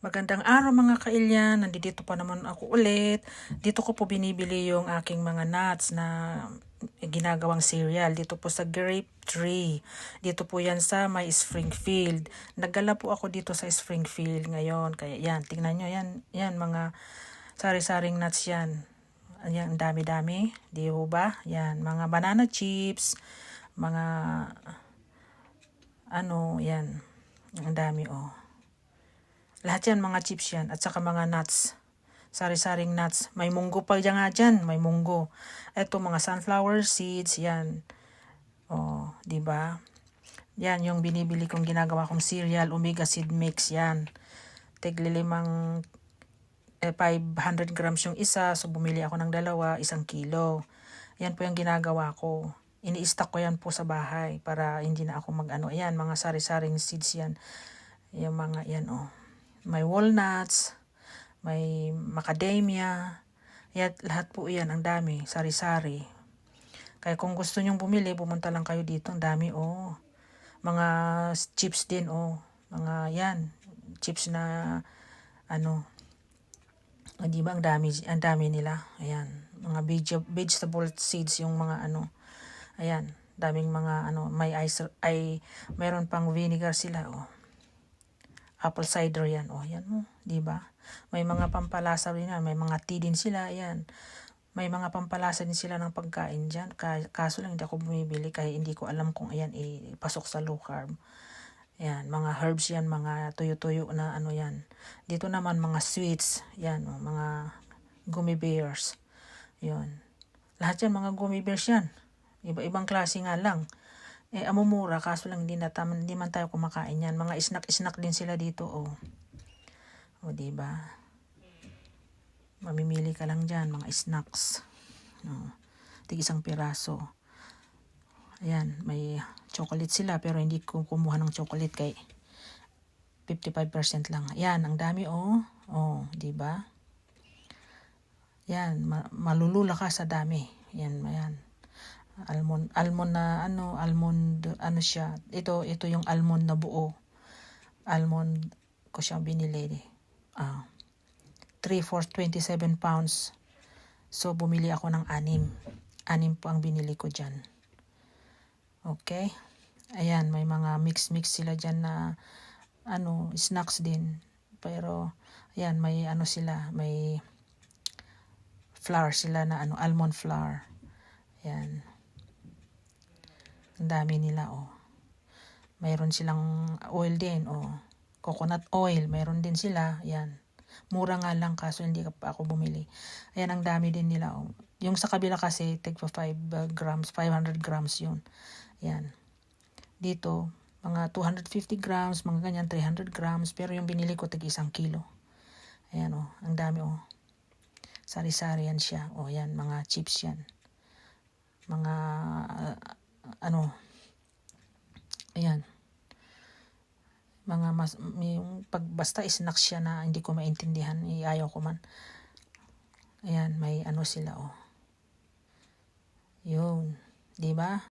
Magandang araw mga kailyan, nandito pa naman ako ulit. Dito ko po binibili yung aking mga nuts na ginagawang cereal. Dito po sa Grape Tree. Dito po yan sa may Springfield. Naggala po ako dito sa Springfield ngayon. Kaya yan, tingnan nyo yan mga sari-saring nuts yan. Ayan, ang dami-dami. Di ho ba? Yan, mga banana chips, mga yan. Ang dami Lahat yan, mga chips yan. At saka mga nuts. Sari-saring nuts. May munggo pa dyan. May munggo. Ito, mga sunflower seeds. Yan. Di ba? Yan, yung binibili kong ginagawa kong cereal. Omega seed mix. Yan. Tigli 500 grams yung isa. So, bumili ako ng 2, 1 kilo. Yan po yung ginagawa ko. Ini-stock ko yan po sa bahay para hindi na ako Ayan, mga sari-saring seeds yan. Yung mga yan, May walnuts, may macadamia. Yan, lahat po yan, ang dami, sari-sari. Kaya kung gusto nyong bumili, pumunta lang kayo dito. Ang dami, Mga chips din, Mga yan, chips na, di ba, ang dami nila. Ayan, mga vegetable seeds, yung mga Ayan, daming mga may mayroon pang vinegar sila, Apple cider yan, yan di ba? May mga pampalasa rin yan, may mga tea din sila, yan. May mga pampalasa din sila ng pagkain diyan. Kaso lang hindi ako bumibili kaya hindi ko alam kung ayan ipasok sa low carb. Yan, mga herbs yan, mga tuyo-tuyo na yan. Dito naman mga sweets, yan, mga gummy bears. Yun. Lahat yan mga gummy bears yan. Iba-ibang klase nga lang. Amumura, kaso lang hindi man tayo kumakain yan. Mga snack din sila dito, diba? Mamimili ka lang dyan, mga snacks. Tig 1 piraso. Ayan, may chocolate sila, pero hindi ko kumuha ng chocolate kay 55% lang. Ayan, ang dami, diba? Yan, malulula ka sa dami. Yan. Almond na almond siya. Ito yung almond na buo. Almond ko siyang binili. 3 for 27 pounds. So bumili ako ng 6 po ang binili ko diyan. Okay? Ayan, may mga mix sila diyan na snacks din. Pero ayan, may sila, may flour sila na almond flour. Ayan. Ang dami nila, Mayroon silang oil din, coconut oil, mayroon din sila, yan. Mura nga lang kaso hindi pa ako bumili. Ayan, ang dami din nila, Yung sa kabila kasi, tigpa 500 grams yun. Yan. Dito, mga 250 grams, mga ganyan, 300 grams, pero yung binili ko, tig 1 kilo. Ayan, ang dami, Sari-sari yan siya, yan, mga chips yan. Mga ayan, mga yung basta snack siya na hindi ko maintindihan, ayaw ko man. Ayan, may sila, yun, di ba?